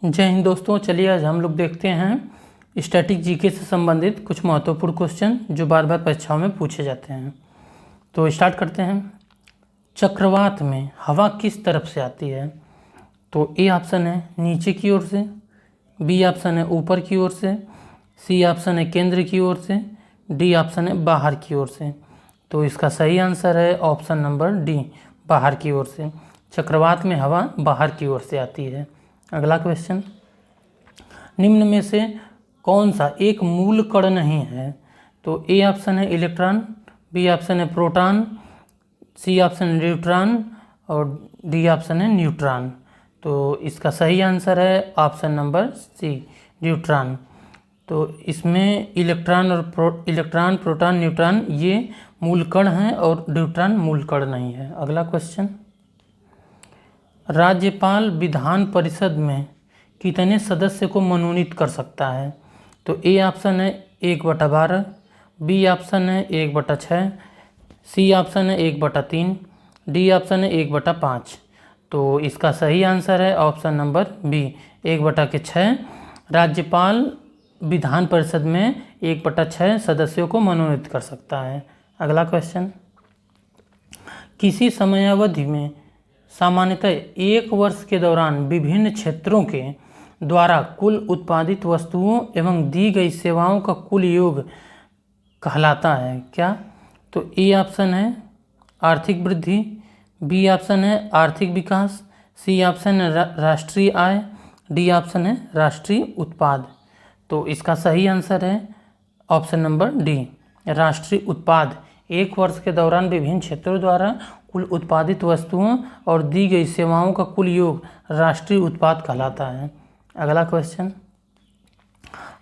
जय हिंद दोस्तों। चलिए आज हम लोग देखते हैं स्टैटिक जीके से संबंधित कुछ महत्वपूर्ण क्वेश्चन जो बार बार परीक्षाओं में पूछे जाते हैं। तो स्टार्ट करते हैं। चक्रवात में हवा किस तरफ से आती है? तो ए ऑप्शन है नीचे की ओर से, बी ऑप्शन है ऊपर की ओर से, सी ऑप्शन है केंद्र की ओर से, डी ऑप्शन है बाहर की ओर से। तो इसका सही आंसर है ऑप्शन नंबर डी, बाहर की ओर से। चक्रवात में हवा बाहर की ओर से आती है। अगला क्वेश्चन, निम्न में से कौन सा एक मूल कण नहीं है? तो ए ऑप्शन है इलेक्ट्रॉन, बी ऑप्शन है प्रोटॉन, सी ऑप्शन है न्यूट्रॉन और डी ऑप्शन है न्यूट्रॉन। तो इसका सही आंसर है ऑप्शन नंबर सी, न्यूट्रॉन। तो इसमें इलेक्ट्रॉन और इलेक्ट्रॉन, प्रोटॉन, न्यूट्रॉन ये मूल कण हैं और न्यूट्रॉन मूल कण नहीं है। अगला क्वेश्चन, राज्यपाल विधान परिषद में कितने सदस्य को मनोनीत कर सकता है? तो ए ऑप्शन है 1/12, बी ऑप्शन है 1/6, सी ऑप्शन है 1/3, डी ऑप्शन है 1/5। तो इसका सही आंसर है ऑप्शन नंबर बी, 1/6। राज्यपाल विधान परिषद में 1/6 सदस्यों को मनोनीत कर सकता है। अगला क्वेश्चन, किसी समयावधि में सामान्यतः 1 वर्ष के दौरान विभिन्न क्षेत्रों के द्वारा कुल उत्पादित वस्तुओं एवं दी गई सेवाओं का कुल योग कहलाता है क्या? तो ए ऑप्शन है आर्थिक वृद्धि, बी ऑप्शन है आर्थिक विकास, सी ऑप्शन है राष्ट्रीय आय, डी ऑप्शन है राष्ट्रीय उत्पाद। तो इसका सही आंसर है ऑप्शन नंबर डी, राष्ट्रीय उत्पाद। 1 वर्ष के दौरान विभिन्न क्षेत्रों द्वारा कुल उत्पादित वस्तुओं और दी गई सेवाओं का कुल योग राष्ट्रीय उत्पाद कहलाता है। अगला क्वेश्चन,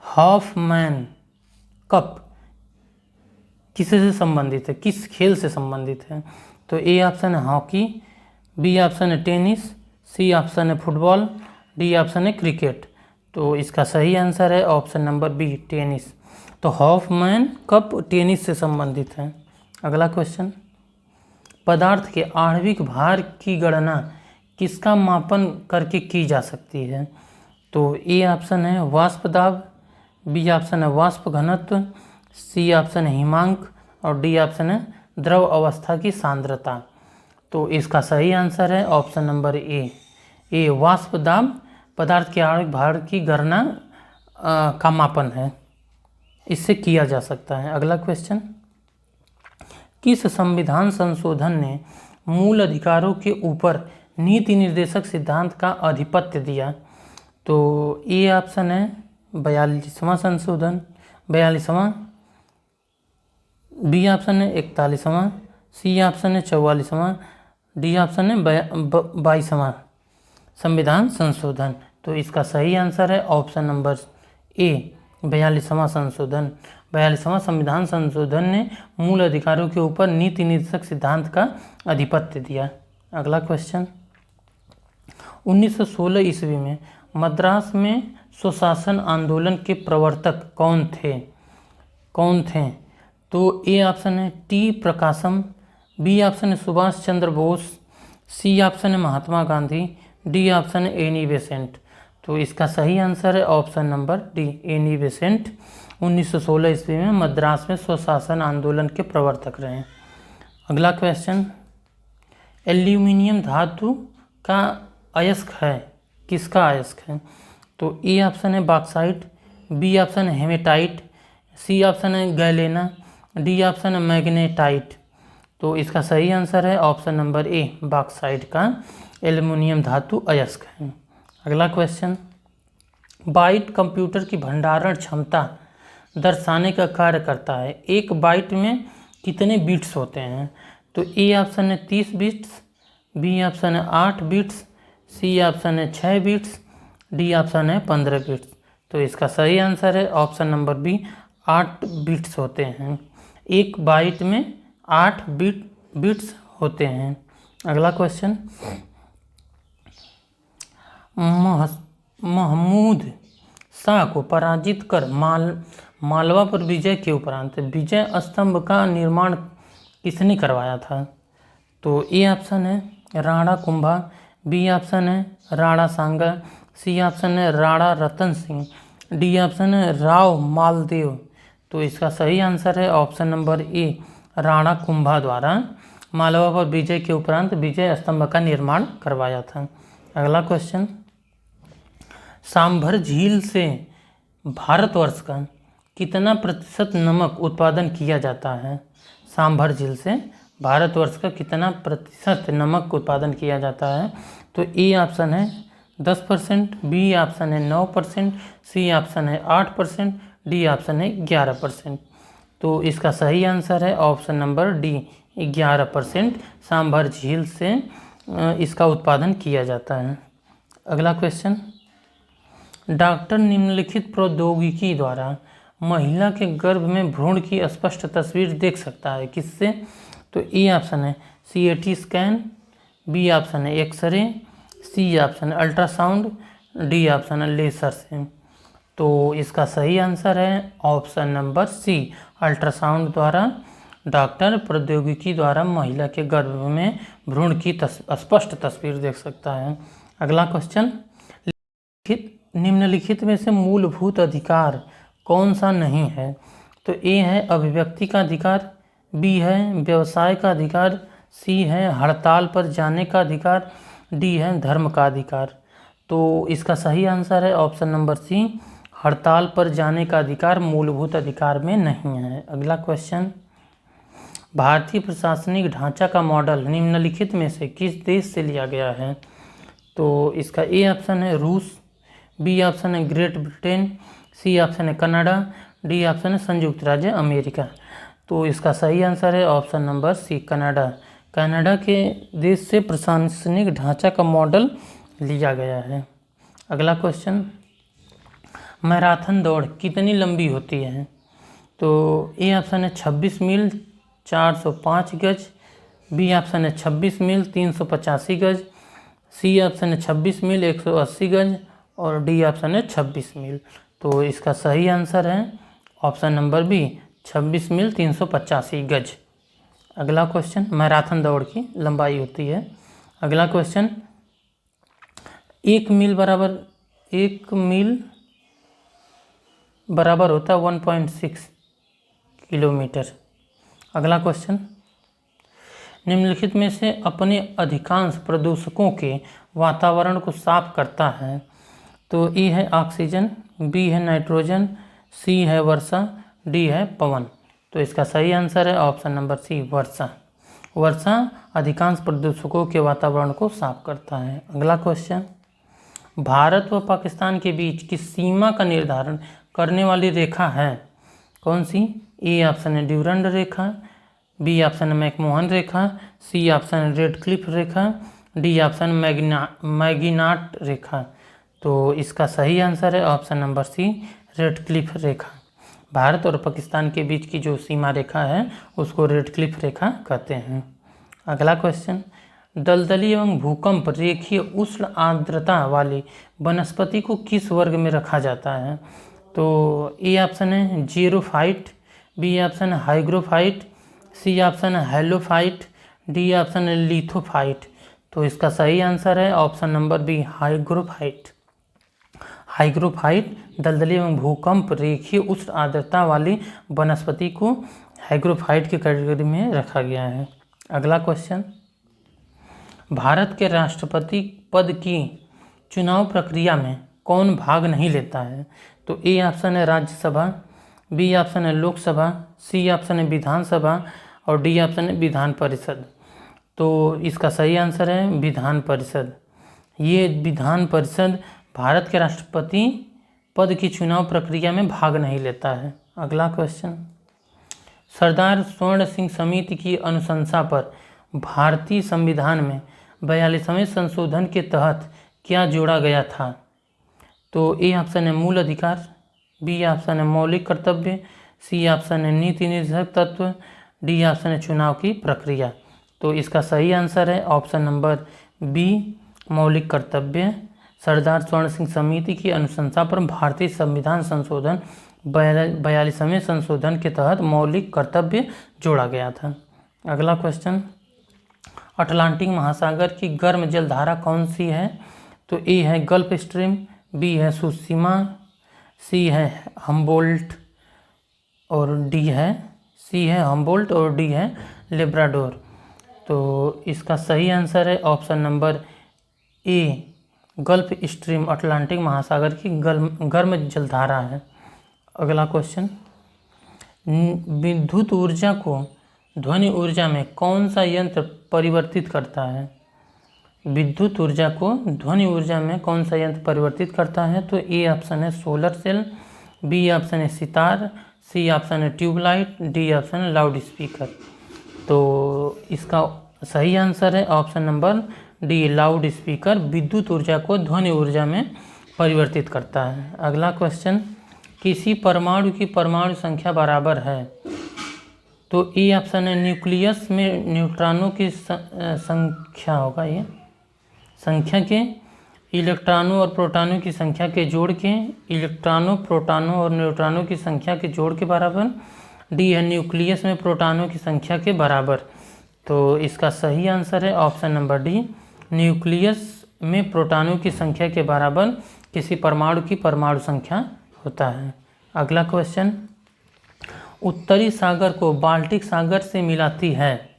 हॉफमैन कप किससे संबंधित है, किस खेल से संबंधित है? तो ए ऑप्शन है हॉकी, बी ऑप्शन है टेनिस, सी ऑप्शन है फुटबॉल, डी ऑप्शन है क्रिकेट। तो इसका सही आंसर है ऑप्शन नंबर बी, टेनिस। तो हॉफमैन कप टेनिस से संबंधित है। अगला क्वेश्चन, पदार्थ के आणविक भार की गणना किसका मापन करके की जा सकती है? तो ए ऑप्शन है वाष्प दाब, बी ऑप्शन है वाष्प घनत्व, सी ऑप्शन है हिमांक और डी ऑप्शन है द्रव अवस्था की सांद्रता। तो इसका सही आंसर है ऑप्शन नंबर ए, वाष्प दाब पदार्थ के आणविक भार की गणना का मापन है, इससे किया जा सकता है। अगला क्वेश्चन, किस संविधान संशोधन ने मूल अधिकारों के ऊपर नीति निर्देशक सिद्धांत का आधिपत्य दिया? तो ए ऑप्शन है 42वां संशोधन, 42वां, बी ऑप्शन है 41वां, सी ऑप्शन है 44वां, डी ऑप्शन है 22वां संविधान संशोधन। तो इसका सही आंसर है ऑप्शन नंबर ए, 42वां संशोधन। 42वां संविधान संशोधन ने मूल अधिकारों के ऊपर नीति निर्देशक सिद्धांत का आधिपत्य दिया। अगला क्वेश्चन, 1916 ईस्वी में मद्रास में स्वशासन आंदोलन के प्रवर्तक कौन थे? तो ए ऑप्शन है टी प्रकाशम, बी ऑप्शन है सुभाष चंद्र बोस, सी ऑप्शन है महात्मा गांधी, डी ऑप्शन है एनी बेसेंट। तो इसका सही आंसर है option number D, Annie Besant. 1916 ईस्वी में मद्रास में स्वशासन आंदोलन के प्रवर्तक रहे। अगला क्वेश्चन, एल्यूमिनियम धातु का अयस्क है, किसका अयस्क है? तो ए ऑप्शन है बॉक्साइट, बी ऑप्शन है हेमेटाइट, सी ऑप्शन है गैलेना, डी ऑप्शन है मैग्नेटाइट। तो इसका सही आंसर है ऑप्शन नंबर ए, बॉक्साइट का एल्यूमिनियम धातु अयस्क है। अगला क्वेश्चन, बाइट कंप्यूटर की भंडारण क्षमता दर्शाने का कार्य करता है। एक बाइट में कितने बिट्स होते हैं? तो ए ऑप्शन है 30 बिट्स, बी ऑप्शन है 8 बिट्स, सी ऑप्शन है 6 बिट्स, डी ऑप्शन है 15 बिट्स। तो इसका सही आंसर है ऑप्शन नंबर बी, 8 बिट्स होते हैं। एक बाइट में 8 बिट्स होते हैं। अगला क्वेश्चन, महमूद शाह को पराजित कर मालवा पर विजय के उपरांत विजय स्तंभ का निर्माण किसने करवाया था? तो ए ऑप्शन है राणा कुंभा, बी ऑप्शन है राणा सांगा, सी ऑप्शन है राणा रतन सिंह, डी ऑप्शन है राव मालदेव। तो इसका सही आंसर है option number A, Rana Kumbha द्वारा मालवा पर विजय के उपरांत विजय स्तंभ का निर्माण करवाया था। अगला क्वेश्चन, सांभर झील से भारतवर्ष का कितना प्रतिशत नमक उत्पादन किया जाता है? सांभर झील से भारतवर्ष का कितना प्रतिशत नमक उत्पादन किया जाता है? तो ए ऑप्शन है 10%, बी ऑप्शन है 9%, सी ऑप्शन है 8%, डी ऑप्शन है 11%। तो इसका सही आंसर है ऑप्शन नंबर डी, 11% सांभर झील से इसका उत्पादन किया जाता है। अगला क्वेश्चन, डॉक्टर निम्नलिखित प्रौद्योगिकी द्वारा महिला के गर्भ में भ्रूण की स्पष्ट तस्वीर देख सकता है, किससे? तो ए ऑप्शन है CT स्कैन, बी ऑप्शन है एक्सरे, सी ऑप्शन है अल्ट्रासाउंड, डी ऑप्शन है लेजर से। तो इसका सही आंसर है ऑप्शन नंबर सी, अल्ट्रासाउंड द्वारा डॉक्टर प्रौद्योगिकी द्वारा महिला के गर्भ में भ्रूण की स्पष्ट तस्वीर देख सकता है। अगला क्वेश्चन, निम्नलिखित में से मूलभूत अधिकार कौन सा नहीं है? तो ए है अभिव्यक्ति का अधिकार, बी है व्यवसाय का अधिकार, सी है हड़ताल पर जाने का अधिकार, डी है धर्म का अधिकार। तो इसका सही आंसर है ऑप्शन नंबर सी, हड़ताल पर जाने का अधिकार मूलभूत अधिकार में नहीं है। अगला क्वेश्चन, भारतीय प्रशासनिक ढांचा का मॉडल निम्नलिखित में से किस देश से लिया गया है? तो इसका ए ऑप्शन है रूस, बी ऑप्शन है ग्रेट ब्रिटेन, सी ऑप्शन है कनाडा, डी ऑप्शन है संयुक्त राज्य अमेरिका। तो इसका सही आंसर है option number C, Canada. Canada के देश से प्रशासनिक ढांचा का मॉडल लिया गया है। अगला क्वेश्चन, मैराथन दौड़ कितनी लंबी होती है? तो ए ऑप्शन है 26 मील 405 गज, बी ऑप्शन है 26 मील 385 गज, सी ऑप्शन है 26 मील 180 गज और डी ऑप्शन है 26 मील। तो इसका सही आंसर है ऑप्शन नंबर बी, 26 मील 385 गज। अगला क्वेश्चन, मैराथन दौड़ की लंबाई होती है। अगला क्वेश्चन, 1 मील बराबर होता है 1.6 किलोमीटर। अगला क्वेश्चन, निम्नलिखित में से अपने अधिकांश प्रदूषकों के वातावरण को साफ करता है? तो ए है ऑक्सीजन, बी है नाइट्रोजन, सी है वर्षा, डी है पवन। तो इसका सही आंसर है ऑप्शन नंबर सी, वर्षा। वर्षा अधिकांश प्रदूषकों के वातावरण को साफ करता है। अगला क्वेश्चन, भारत व पाकिस्तान के बीच की सीमा का निर्धारण करने वाली रेखा है कौन सी? ए ऑप्शन है ड्यूरंड रेखा, बी ऑप्शन है मैकमोहन रेखा, सी ऑप्शन है रेडक्लिफ रेखा, डी ऑप्शन मैगिनाट रेखा। तो इसका सही आंसर है ऑप्शन नंबर सी, रेडक्लिफ रेखा। भारत और पाकिस्तान के बीच की जो सीमा रेखा है उसको रेडक्लिफ रेखा कहते हैं। अगला क्वेश्चन, दलदली एवं भूकंप रेखीय उष्ण आर्द्रता वाली वनस्पति को किस वर्ग में रखा जाता है? तो ए ऑप्शन है जीरोफाइट, बी ऑप्शन है हाइग्रोफाइट, सी ऑप्शन है हेलोफाइट, डी ऑप्शन है लिथोफाइट। तो इसका सही आंसर है ऑप्शन नंबर बी, हाइग्रोफाइट। हाइग्रोफाइट दलदली एवं भूकंप रेखीय उच्च आर्द्रता वाली वनस्पति को हाइग्रोफाइट की कैटेगरी में रखा गया है। अगला क्वेश्चन, भारत के राष्ट्रपति पद की चुनाव प्रक्रिया में कौन भाग नहीं लेता है? तो ए ऑप्शन है राज्यसभा, बी ऑप्शन है लोकसभा, सी ऑप्शन है विधानसभा और डी ऑप्शन है विधान परिषद। तो इसका सही आंसर है विधान परिषद। ये विधान परिषद भारत के राष्ट्रपति पद की चुनाव प्रक्रिया में भाग नहीं लेता है। अगला क्वेश्चन, सरदार स्वर्ण सिंह समिति की अनुशंसा पर भारतीय संविधान में 42वें संशोधन के तहत क्या जोड़ा गया था? तो ए ऑप्शन है मूल अधिकार, बी ऑप्शन है मौलिक कर्तव्य, सी ऑप्शन है नीति निर्धारक तत्व, डी ऑप्शन है चुनाव की प्रक्रिया। तो इसका सही आंसर है ऑप्शन नंबर बी, मौलिक कर्तव्य। सरदार स्वर्ण सिंह समिति की अनुशंसा पर भारतीय संविधान संशोधन 42वें संशोधन के तहत मौलिक कर्तव्य जोड़ा गया था। अगला क्वेश्चन, अटलांटिक महासागर की गर्म जलधारा कौन सी है? तो ए है गल्फ स्ट्रीम, बी है सुसीमा, सी है हम्बोल्ट और डी है लेब्राडोर। तो इसका सही आंसर है option number A, gulf stream Atlantic महासागर की गर्म जलधारा है। अगला क्वेश्चन, विद्युत ऊर्जा को ध्वनि ऊर्जा में कौन सा यंत्र परिवर्तित करता है? विद्युत ऊर्जा को ध्वनि ऊर्जा में कौन सा यंत्र परिवर्तित करता है? तो ए ऑप्शन है सोलर सेल, बी ऑप्शन है सितार, सी ऑप्शन है ट्यूबलाइट, डी ऑप्शन है लाउड स्पीकर। तो इसका सही आंसर है option number D, loud speaker विद्युत ऊर्जा को ध्वनि ऊर्जा में परिवर्तित करता है। अगला क्वेश्चन, किसी परमाणु की परमाणु संख्या बराबर है? तो ए ऑप्शन है न्यूक्लियस में न्यूट्रॉनों की संख्या होगा, ये संख्या के इलेक्ट्रॉनों और प्रोटॉनों की संख्या के जोड़ के, इलेक्ट्रॉनों प्रोटॉनों और न्यूट्रॉनों की संख्या के जोड़ के बराबर। डी है न्यूक्लियस में प्रोटॉनों की संख्या के बराबर। तो इसका सही आंसर है ऑप्शन नंबर डी, न्यूक्लियस में प्रोटॉनों की संख्या के बराबर किसी परमाणु की परमाणु संख्या होता है। अगला क्वेश्चन, उत्तरी सागर को बाल्टिक सागर से मिलाती है?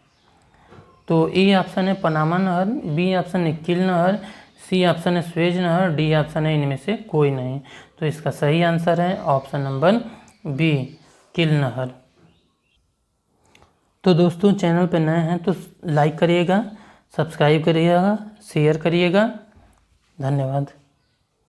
तो ए ऑप्शन है पनामा नहर, बी ऑप्शन है किल नहर, सी ऑप्शन है स्वेज नहर, डी ऑप्शन है इनमें से कोई नहीं। तो इसका सही आंसर है ऑप्शन नंबर बी, किल नहर। तो दोस्तों चैनल पर नए हैं तो लाइक करिएगा, सब्सक्राइब करिएगा, शेयर करिएगा। धन्यवाद।